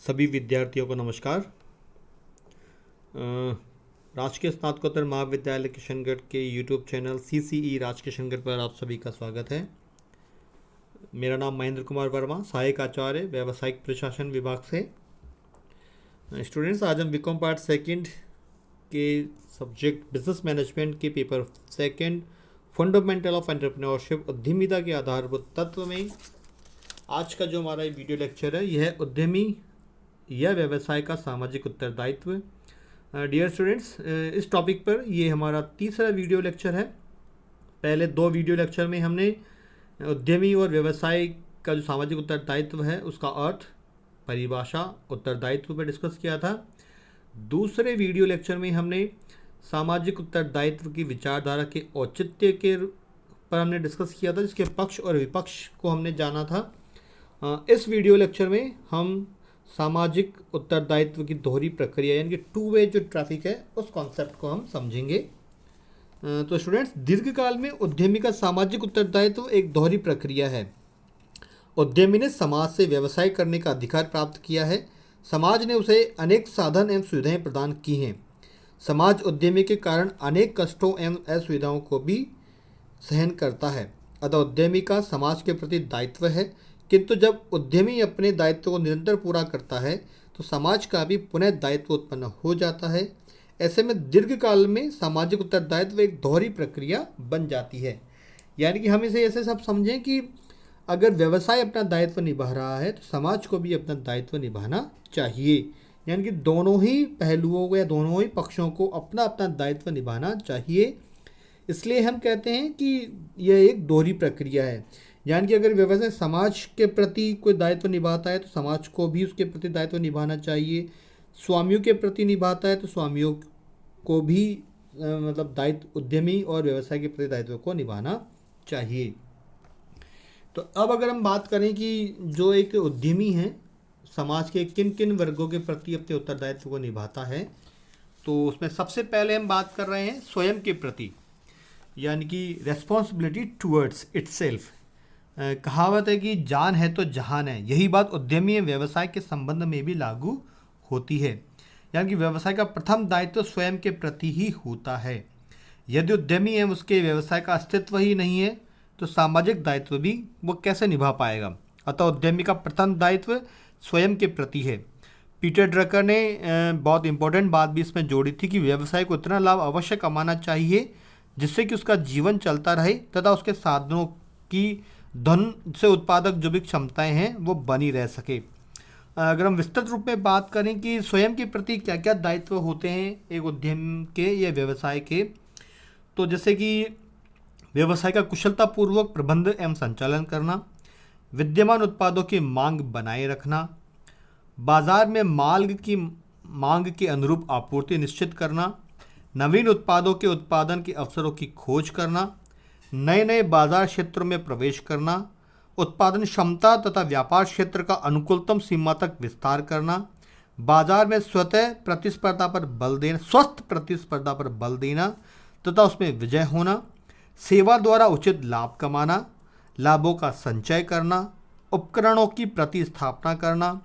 सभी विद्यार्थियों को नमस्कार। राजकीय स्नातकोत्तर महाविद्यालय किशनगढ़ के यूट्यूब चैनल सीसीई राजकीय किशनगढ़ पर आप सभी का स्वागत है। मेरा नाम महेंद्र कुमार वर्मा, सहायक आचार्य व्यावसायिक प्रशासन विभाग से। स्टूडेंट्स, आज हम बीकॉम पार्ट सेकंड के सब्जेक्ट बिजनेस मैनेजमेंट के paper second fundamental of entrepreneurship उद्यमिता के आधारभूत तत्व में आज का जो हमारा वीडियो लेक्चर है यह है उद्यमी या व्यवसाय का सामाजिक उत्तरदायित्व। डियर स्टूडेंट्स, इस टॉपिक पर ये हमारा तीसरा वीडियो लेक्चर है। पहले दो वीडियो लेक्चर में हमने उद्यमी और व्यवसाय का जो सामाजिक उत्तरदायित्व है उसका अर्थ, परिभाषा, उत्तरदायित्व पर डिस्कस किया था। दूसरे वीडियो लेक्चर में हमने सामाजिक उत्तरदायित्व की विचारधारा के औचित्य के पर हमने डिस्कस किया था, जिसके पक्ष और विपक्ष को हमने जाना था। इस वीडियो लेक्चर में हम सामाजिक उत्तरदायित्व की दोहरी प्रक्रिया यानी कि टू वे जो ट्रैफिक है उस कॉन्सेप्ट को हम समझेंगे। तो स्टूडेंट्स, दीर्घकाल में उद्यमी का सामाजिक उत्तरदायित्व एक दोहरी प्रक्रिया है। उद्यमी ने समाज से व्यवसाय करने का अधिकार प्राप्त किया है। समाज ने उसे अनेक साधन एवं सुविधाएं प्रदान की हैं। समाज उद्यमी के कारण अनेक कष्टों एवं असुविधाओं को भी सहन करता है। अतः उद्यमी का समाज के प्रति दायित्व है, किंतु जब उद्यमी अपने दायित्व को निरंतर पूरा करता है तो समाज का भी पुनः दायित्व उत्पन्न हो जाता है। ऐसे में दीर्घकाल में सामाजिक उत्तरदायित्व एक दोहरी प्रक्रिया बन जाती है। यानी कि हम इसे ऐसे सब समझें कि अगर व्यवसाय अपना दायित्व निभा रहा है तो समाज को भी अपना दायित्व निभाना चाहिए। यानी कि दोनों ही पहलुओं को या दोनों ही पक्षों को अपना अपना दायित्व निभाना चाहिए। इसलिए हम कहते हैं कि यह एक दोहरी प्रक्रिया है। यानी कि अगर व्यवसाय समाज के प्रति कोई दायित्व निभाता है तो समाज को भी उसके प्रति दायित्व निभाना चाहिए। स्वामियों के प्रति निभाता है तो स्वामियों को भी मतलब दायित्व, उद्यमी और व्यवसाय के प्रति दायित्व को निभाना चाहिए। तो अब अगर हम बात करें कि जो एक उद्यमी है समाज के किन किन वर्गों के प्रति अपने उत्तरदायित्व को निभाता है, तो उसमें सबसे पहले हम बात कर रहे हैं स्वयं के प्रति, यानी कि रेस्पॉन्सिबिलिटी टूवर्ड्स इटसेल्फ। कहावत है कि जान है तो जहान है। यही बात उद्यमी व्यवसाय के संबंध में भी लागू होती है। यानी कि व्यवसाय का प्रथम दायित्व स्वयं के प्रति ही होता है। यदि उद्यमी एवं उसके व्यवसाय का अस्तित्व ही नहीं है तो सामाजिक दायित्व भी वो कैसे निभा पाएगा। अतः उद्यमी का प्रथम दायित्व स्वयं के प्रति है। पीटर ड्रकर ने बहुत इंपॉर्टेंट बात भी इसमें जोड़ी थी कि व्यवसाय को इतना लाभ अवश्य कमाना चाहिए जिससे कि उसका जीवन चलता रहे तथा उसके साधनों की धन से उत्पादक जो भी क्षमताएं हैं वो बनी रह सके। अगर हम विस्तृत रूप में बात करें कि स्वयं के प्रति क्या क्या दायित्व होते हैं एक उद्यम के या व्यवसाय के, तो जैसे कि व्यवसाय का कुशलतापूर्वक प्रबंध एवं संचालन करना, विद्यमान उत्पादों की मांग बनाए रखना, बाजार में मांग के अनुरूप आपूर्ति निश्चित करना, नवीन उत्पादों के उत्पादन के अवसरों की खोज करना, नए नए बाजार क्षेत्रों में प्रवेश करना, उत्पादन क्षमता तथा व्यापार क्षेत्र का अनुकूलतम सीमा तक विस्तार करना, बाजार में स्वस्थ प्रतिस्पर्धा पर बल देना तथा उसमें विजय होना, सेवा द्वारा उचित लाभ कमाना, लाभों का संचय करना, उपकरणों की प्रतिस्थापना करना,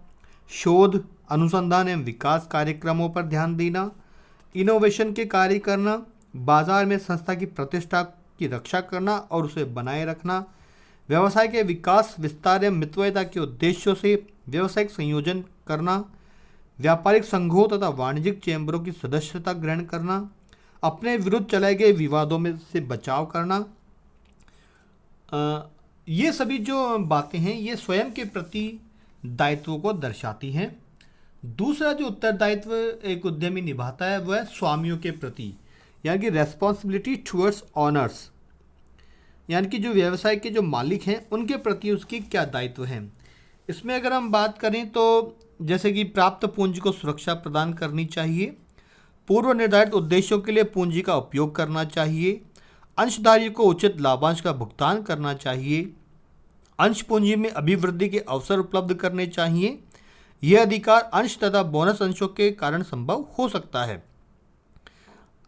शोध, अनुसंधान एवं विकास कार्यक्रमों पर ध्यान देना, इनोवेशन के कार्य करना, बाजार में संस्था की प्रतिष्ठा की रक्षा करना और उसे बनाए रखना, व्यवसाय के विकास, विस्तार एवं मितव्ययता के उद्देश्यों से व्यावसायिक संयोजन करना, व्यापारिक संघों तथा वाणिज्यिक चैम्बरों की सदस्यता ग्रहण करना, अपने विरुद्ध चलाए गए विवादों में से बचाव करना। ये सभी जो बातें हैं ये स्वयं के प्रति दायित्व को दर्शाती हैं। दूसरा जो उत्तरदायित्व एक उद्यमी निभाता है वह है स्वामियों के प्रति, यानी कि रेस्पॉन्सिबिलिटी टुवर्ड्स ऑनर्स। यानी कि जो व्यवसाय के जो मालिक हैं उनके प्रति उसकी क्या दायित्व हैं। इसमें अगर हम बात करें तो जैसे कि प्राप्त पूंजी को सुरक्षा प्रदान करनी चाहिए, पूर्व निर्धारित उद्देश्यों के लिए पूंजी का उपयोग करना चाहिए, अंशधारियों को उचित लाभांश का भुगतान करना चाहिए, अंश पूंजी में अभिवृद्धि के अवसर उपलब्ध करने चाहिए। यह अधिकार अंश तथा बोनस अंशों के कारण संभव हो सकता है।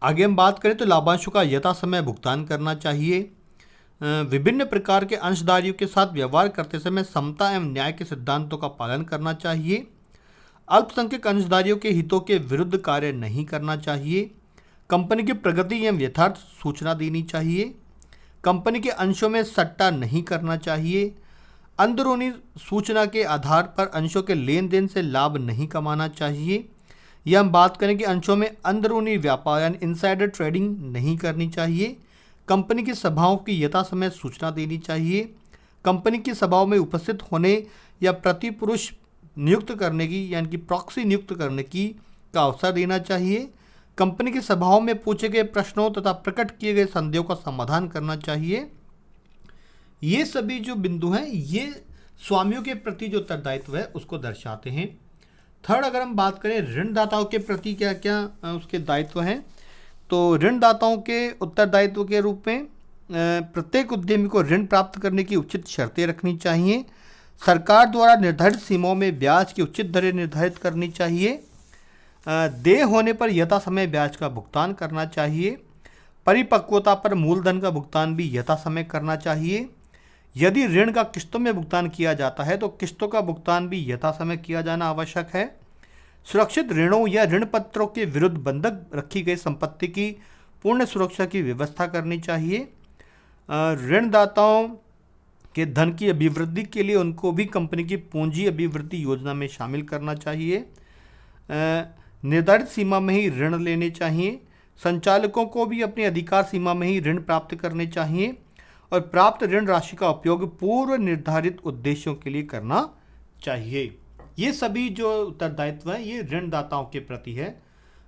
आगे हम बात करें तो लाभांशों का यथा समय भुगतान करना चाहिए। विभिन्न प्रकार के अंशधारियों के साथ व्यवहार करते समय समता एवं न्याय के सिद्धांतों का पालन करना चाहिए। अल्पसंख्यक अंशधारियों के हितों के विरुद्ध कार्य नहीं करना चाहिए। कंपनी की प्रगति एवं यथार्थ सूचना देनी चाहिए। कंपनी के अंशों में सट्टा नहीं करना चाहिए। अंदरूनी सूचना के आधार पर अंशों के लेन देन से लाभ नहीं कमाना चाहिए। यह हम बात करें कि अंशों में अंदरूनी व्यापार यानी इनसाइडर ट्रेडिंग नहीं करनी चाहिए। कंपनी की सभाओं की यथासमय सूचना देनी चाहिए। कंपनी की सभाओं में उपस्थित होने या प्रतिपुरुष नियुक्त करने की यानी कि प्रॉक्सी नियुक्त करने की का अवसर देना चाहिए। कंपनी की सभाओं में पूछे गए प्रश्नों तथा प्रकट किए गए संदेहों का समाधान करना चाहिए। ये सभी जो बिंदु हैं ये स्वामियों के प्रति जो उत्तरदायित्व है उसको दर्शाते हैं। थर्ड, अगर हम बात करें ऋणदाताओं के प्रति क्या क्या उसके दायित्व हैं, तो ऋणदाताओं के उत्तरदायित्व के रूप में प्रत्येक उद्यमी को ऋण प्राप्त करने की उचित शर्तें रखनी चाहिए। सरकार द्वारा निर्धारित सीमाओं में ब्याज की उचित दरें निर्धारित करनी चाहिए। देय होने पर यथासमय ब्याज का भुगतान करना चाहिए। परिपक्वता पर मूलधन का भुगतान भी यथासमय करना चाहिए। यदि ऋण का किस्तों में भुगतान किया जाता है तो किस्तों का भुगतान भी यथासमय किया जाना आवश्यक है। सुरक्षित ऋणों या ऋण पत्रों के विरुद्ध बंधक रखी गई संपत्ति की पूर्ण सुरक्षा की व्यवस्था करनी चाहिए। ऋणदाताओं के धन की अभिवृद्धि के लिए उनको भी कंपनी की पूंजी अभिवृद्धि योजना में शामिल करना चाहिए। निर्धारित सीमा में ही ऋण लेने चाहिए। संचालकों को भी अपनी अधिकार सीमा में ही ऋण प्राप्त करने चाहिए और प्राप्त ऋण राशि का उपयोग पूर्व निर्धारित उद्देश्यों के लिए करना चाहिए। ये सभी जो उत्तरदायित्व हैं ये ऋणदाताओं के प्रति है।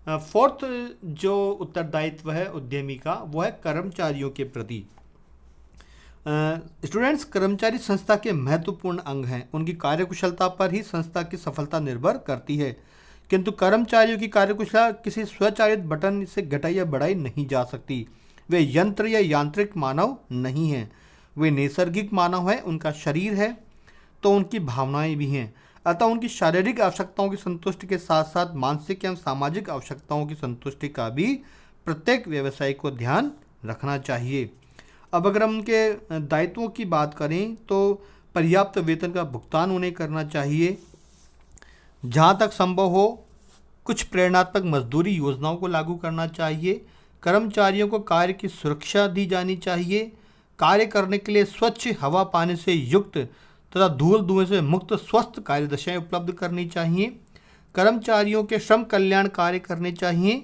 फोर्थ जो उत्तरदायित्व है उद्यमी का वो है कर्मचारियों के प्रति। स्टूडेंट्स, कर्मचारी संस्था के महत्वपूर्ण अंग हैं। उनकी कार्यकुशलता पर ही संस्था की सफलता निर्भर करती है, किंतु कर्मचारियों की कार्यकुशलता किसी स्वचालित बटन से घटाई या बढ़ाई नहीं जा सकती। वे यंत्र या यांत्रिक मानव नहीं हैं, वे नैसर्गिक मानव हैं। उनका शरीर है तो उनकी भावनाएं भी हैं, अतः उनकी शारीरिक आवश्यकताओं की संतुष्टि के साथ साथ मानसिक एवं सामाजिक आवश्यकताओं की संतुष्टि का भी प्रत्येक व्यवसायी को ध्यान रखना चाहिए। अब अगर हम उनके दायित्वों की बात करें तो पर्याप्त वेतन का भुगतान उन्हें करना चाहिए। जहाँ तक संभव हो कुछ प्रेरणात्मक मजदूरी योजनाओं को लागू करना चाहिए। कर्मचारियों को कार्य की सुरक्षा दी जानी चाहिए। कार्य करने के लिए स्वच्छ हवा पानी से युक्त तथा धूल धुएं से मुक्त स्वस्थ कार्यदशाएं उपलब्ध करनी चाहिए। कर्मचारियों के श्रम कल्याण कार्य करने चाहिए।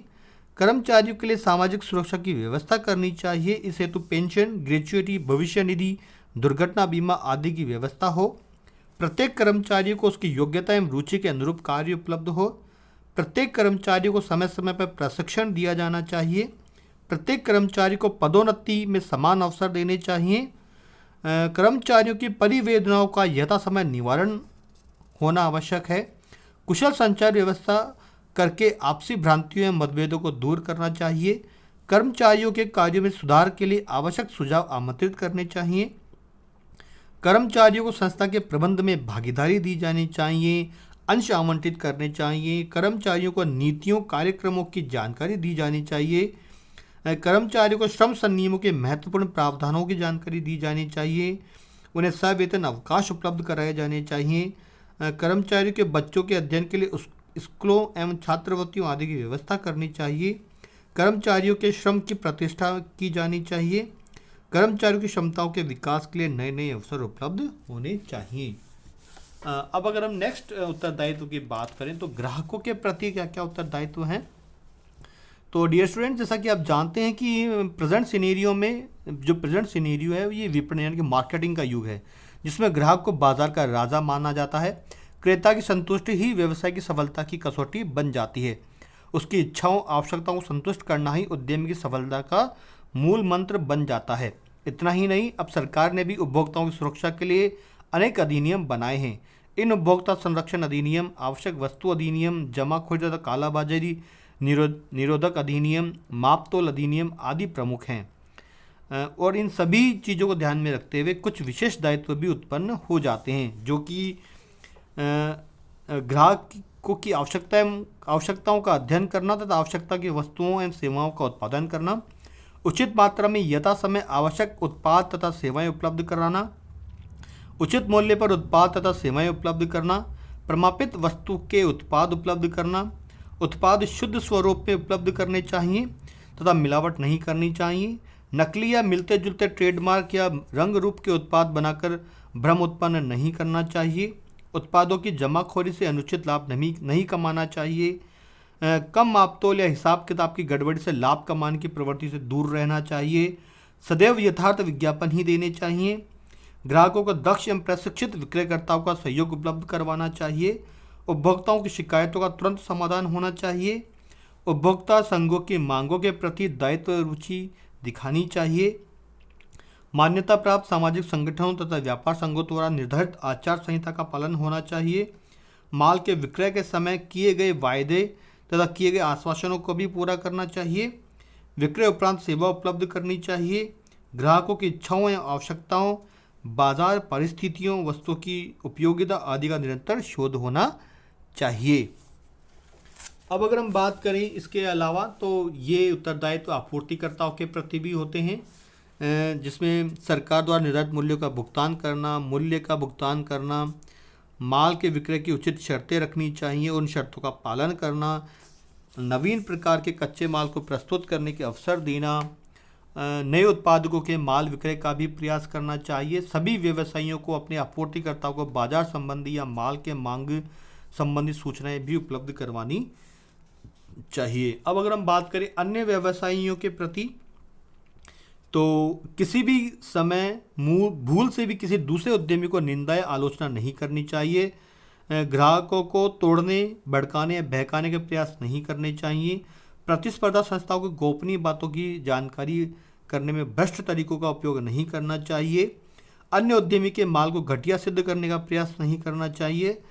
कर्मचारियों के लिए सामाजिक सुरक्षा की व्यवस्था करनी चाहिए। इस हेतु पेंशन, ग्रेच्युटी, भविष्य निधि, दुर्घटना बीमा आदि की व्यवस्था हो। प्रत्येक कर्मचारी को उसकी योग्यता एवं रुचि के अनुरूप कार्य उपलब्ध हो। प्रत्येक कर्मचारी को समय समय पर प्रशिक्षण दिया जाना चाहिए। प्रत्येक कर्मचारी को पदोन्नति में समान अवसर देने चाहिए। कर्मचारियों की परिवेदनाओं का यथासमय निवारण होना आवश्यक है। कुशल संचार व्यवस्था करके आपसी भ्रांतियों एवं मतभेदों को दूर करना चाहिए। कर्मचारियों के कार्यों में सुधार के लिए आवश्यक सुझाव आमंत्रित करने चाहिए। कर्मचारियों को संस्था के प्रबंध में भागीदारी दी जानी चाहिए, अंश आवंटित करने चाहिए। कर्मचारियों को नीतियों, कार्यक्रमों की जानकारी दी जानी चाहिए। कर्मचारियों को श्रम संनियमों के महत्वपूर्ण प्रावधानों की जानकारी दी जानी चाहिए। उन्हें सवेतन अवकाश उपलब्ध कराए जाने चाहिए। कर्मचारियों के बच्चों के अध्ययन के लिए स्कूलों एवं छात्रवृत्तियों आदि की व्यवस्था करनी चाहिए। कर्मचारियों के श्रम की प्रतिष्ठा की जानी चाहिए। कर्मचारियों की क्षमताओं के विकास के लिए नए नए अवसर उपलब्ध होने चाहिए। अब अगर हम नेक्स्ट उत्तरदायित्व की बात करें तो ग्राहकों के प्रति क्या क्या उत्तरदायित्व हैं। तो डियर स्टूडेंट, जैसा कि आप जानते हैं कि प्रेजेंट सिनेरियो में जो प्रेजेंट सिनेरियो है ये विपणन यानी कि मार्केटिंग का युग है, जिसमें ग्राहक को बाजार का राजा माना जाता है। क्रेता की संतुष्टि ही व्यवसाय की सफलता की कसौटी बन जाती है। उसकी इच्छाओं, आवश्यकताओं को संतुष्ट करना ही उद्यमी की सफलता का मूल मंत्र बन जाता है। इतना ही नहीं, अब सरकार ने भी उपभोक्ताओं की सुरक्षा के लिए अनेक अधिनियम बनाए हैं। इन उपभोक्ता संरक्षण अधिनियम, आवश्यक वस्तु अधिनियम, जमाखोरी तथा कालाबाजारी निरोधक अधिनियम, मापतोल अधिनियम आदि प्रमुख हैं। और इन सभी चीज़ों को ध्यान में रखते हुए कुछ विशेष दायित्व भी उत्पन्न हो जाते हैं, जो कि ग्राहकों की आवश्यकताओं का अध्ययन करना तथा आवश्यकता की वस्तुओं एवं सेवाओं का उत्पादन करना, उचित मात्रा में यथा समय आवश्यक उत्पाद तथा सेवाएं उपलब्ध कराना, उचित मूल्य पर उत्पाद तथा सेवाएं उपलब्ध करना, प्रमापित वस्तु के उत्पाद उपलब्ध करना, उत्पाद शुद्ध स्वरूप में उपलब्ध करने चाहिए तथा मिलावट नहीं करनी चाहिए। नकली या मिलते जुलते ट्रेडमार्क या रंग रूप के उत्पाद बनाकर भ्रम उत्पन्न नहीं करना चाहिए। उत्पादों की जमाखोरी से अनुचित लाभ नहीं कमाना चाहिए। कम मापतोल या हिसाब किताब की गड़बड़ी से लाभ कमाने की प्रवृत्ति से दूर रहना चाहिए। सदैव यथार्थ विज्ञापन ही देने चाहिए। ग्राहकों को दक्ष एवं प्रशिक्षित विक्रयकर्ताओं का सहयोग उपलब्ध करवाना चाहिए। उपभोक्ताओं की शिकायतों का तुरंत समाधान होना चाहिए। उपभोक्ता संघों की मांगों के प्रति दायित्व रुचि दिखानी चाहिए। मान्यता प्राप्त सामाजिक संगठनों तथा व्यापार संघों द्वारा निर्धारित आचार संहिता का पालन होना चाहिए। माल के विक्रय के समय किए गए वायदे तथा किए गए आश्वासनों को भी पूरा करना चाहिए। विक्रय उपरांत सेवा उपलब्ध करनी चाहिए। ग्राहकों की इच्छाओं या आवश्यकताओं, बाजार परिस्थितियों, वस्तु की उपयोगिता आदि का निरंतर शोध होना चाहिए। अब अगर हम बात करें इसके अलावा तो ये उत्तरदायित्व आपूर्तिकर्ताओं के प्रति भी होते हैं, जिसमें सरकार द्वारा निर्धारित मूल्यों का भुगतान करना, मूल्य का भुगतान करना, माल के विक्रय की उचित शर्तें रखनी चाहिए, उन शर्तों का पालन करना, नवीन प्रकार के कच्चे माल को प्रस्तुत करने के अवसर देना, नए उत्पादकों के माल विक्रय का भी प्रयास करना चाहिए। सभी व्यवसायियों को अपने आपूर्तिकर्ताओं को बाजार संबंधी या माल के मांग संबंधी सूचनाएं भी उपलब्ध करवानी चाहिए। अब अगर हम बात करें अन्य व्यवसायियों के प्रति, तो किसी भी समय भूल से भी किसी दूसरे उद्यमी को निंदा या आलोचना नहीं करनी चाहिए। ग्राहकों को तोड़ने, भड़काने या बहकाने के प्रयास नहीं करने चाहिए। प्रतिस्पर्धा संस्थाओं को गोपनीय बातों की जानकारी करने में भ्रष्ट तरीकों का उपयोग नहीं करना चाहिए। अन्य उद्यमी के माल को घटिया सिद्ध करने का प्रयास नहीं करना चाहिए।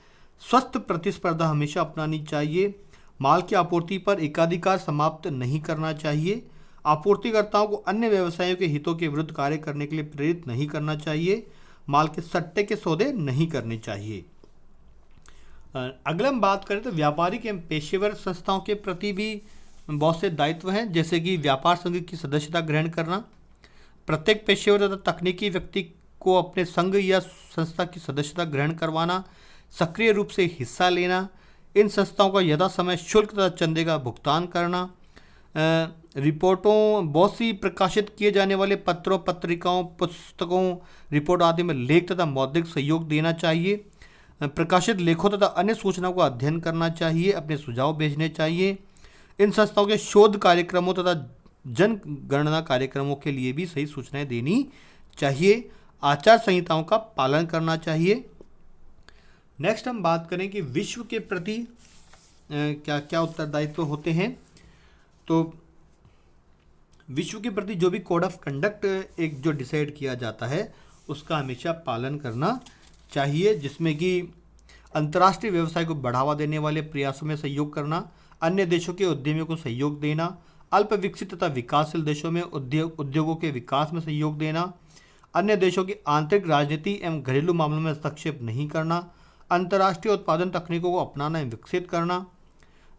स्वस्थ प्रतिस्पर्धा हमेशा अपनानी चाहिए। माल की आपूर्ति पर एकाधिकार समाप्त नहीं करना चाहिए। आपूर्तिकर्ताओं को अन्य व्यवसायों के हितों के विरुद्ध कार्य करने के लिए प्रेरित नहीं करना चाहिए। माल के सट्टे के सौदे नहीं करने चाहिए। अगला हम बात करें तो व्यापारिक एवं पेशेवर संस्थाओं के प्रति भी बहुत से दायित्व हैं, जैसे कि व्यापार संघ की सदस्यता ग्रहण करना, प्रत्येक पेशेवर तथा तकनीकी व्यक्ति को अपने संघ या संस्था की सदस्यता ग्रहण करवाना, सक्रिय रूप से हिस्सा लेना, इन संस्थाओं का यथा समय शुल्क तथा चंदे का भुगतान करना, रिपोर्टों, बहुत सी प्रकाशित किए जाने वाले पत्रों, पत्रिकाओं, पुस्तकों, रिपोर्ट आदि में लेख तथा मौद्रिक सहयोग देना चाहिए। प्रकाशित लेखों तथा अन्य सूचनाओं का अध्ययन करना चाहिए, अपने सुझाव भेजने चाहिए। इन संस्थाओं के शोध कार्यक्रमों तथा जनगणना कार्यक्रमों के लिए भी सही सूचनाएं देनी चाहिए। आचार संहिताओं का पालन करना चाहिए। नेक्स्ट हम बात करें कि विश्व के प्रति क्या क्या उत्तरदायित्व होते हैं। तो विश्व के प्रति जो भी कोड ऑफ कंडक्ट एक जो डिसाइड किया जाता है उसका हमेशा पालन करना चाहिए, जिसमें कि अंतर्राष्ट्रीय व्यवसाय को बढ़ावा देने वाले प्रयासों में सहयोग करना, अन्य देशों के उद्यमियों को सहयोग देना, अल्प विकसित तथा विकासशील देशों में उद्योगों के विकास में सहयोग देना, अन्य देशों की आंतरिक राजनीति एवं घरेलू मामलों में हस्तक्षेप नहीं करना, अंतर्राष्ट्रीय उत्पादन तकनीकों को अपनाना एवं विकसित करना,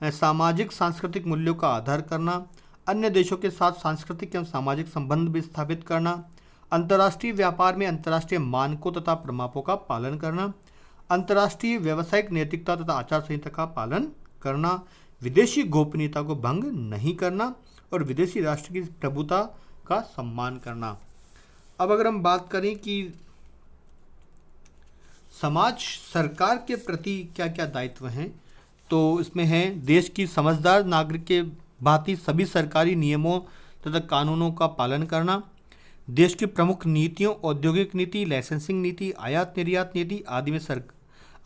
सामाजिक सांस्कृतिक मूल्यों का आधार करना, अन्य देशों के साथ सांस्कृतिक एवं सामाजिक संबंध भी स्थापित करना, अंतर्राष्ट्रीय व्यापार में अंतर्राष्ट्रीय मानकों तथा प्रमापों का पालन करना, अंतर्राष्ट्रीय व्यावसायिक नैतिकता तथा आचार संहिता का पालन करना, विदेशी गोपनीयता को भंग नहीं करना और विदेशी राष्ट्र की प्रभुता का सम्मान करना। अब अगर हम बात करें कि समाज सरकार के प्रति क्या क्या दायित्व हैं, तो इसमें है देश की समझदार नागरिक के भांति सभी सरकारी नियमों तथा कानूनों का पालन करना, देश की प्रमुख नीतियों, औद्योगिक नीति, लाइसेंसिंग नीति, आयात निर्यात नीति आदि में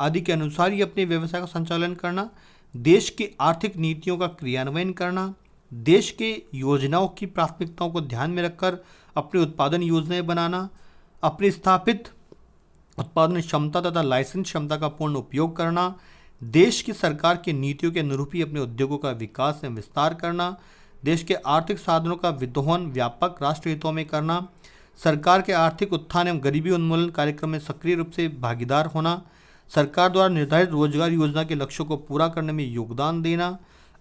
आदि के अनुसार ही अपने व्यवसाय का संचालन करना, देश की आर्थिक नीतियों का क्रियान्वयन करना, देश के योजनाओं की प्राथमिकताओं को ध्यान में रखकर अपनी उत्पादन योजनाएं बनाना, अपनी स्थापित उत्पादन क्षमता तथा लाइसेंस क्षमता का पूर्ण उपयोग करना, देश की सरकार की नीतियों के अनुरूप ही अपने उद्योगों का विकास एवं विस्तार करना, देश के आर्थिक साधनों का विद्रोहन व्यापक राष्ट्र हितों में करना, सरकार के आर्थिक उत्थान एवं गरीबी उन्मूलन कार्यक्रम में सक्रिय रूप से भागीदार होना, सरकार द्वारा निर्धारित रोजगार योजना के लक्ष्यों को पूरा करने में योगदान देना,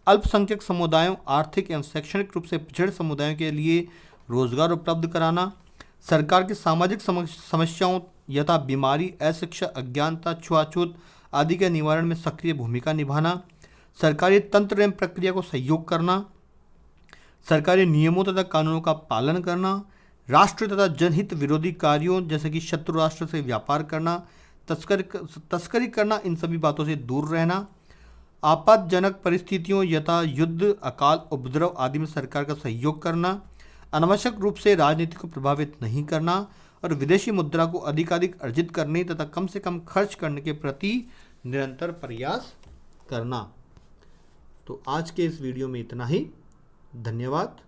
अल्पसंख्यक समुदायों, आर्थिक एवं शैक्षणिक रूप से पिछड़े समुदायों के लिए रोजगार उपलब्ध कराना, सरकार की सामाजिक समस्याओं यथा बीमारी, अशिक्षा, अज्ञानता, छुआछूत आदि के निवारण में सक्रिय भूमिका निभाना, सरकारी तंत्र एवं प्रक्रिया को सहयोग करना, सरकारी नियमों तथा कानूनों का पालन करना, राष्ट्र तथा जनहित विरोधी कार्यों जैसे कि शत्रु राष्ट्र से व्यापार करना, तस्करी करना, इन सभी बातों से दूर रहना, आपत्तिजनक परिस्थितियों यथा युद्ध, अकाल, उपद्रव आदि में सरकार का सहयोग करना, अनावश्यक रूप से राजनीति को प्रभावित नहीं करना और विदेशी मुद्रा को अधिकाधिक अर्जित करने तथा कम से कम खर्च करने के प्रति निरंतर प्रयास करना। तो आज के इस वीडियो में इतना ही। धन्यवाद।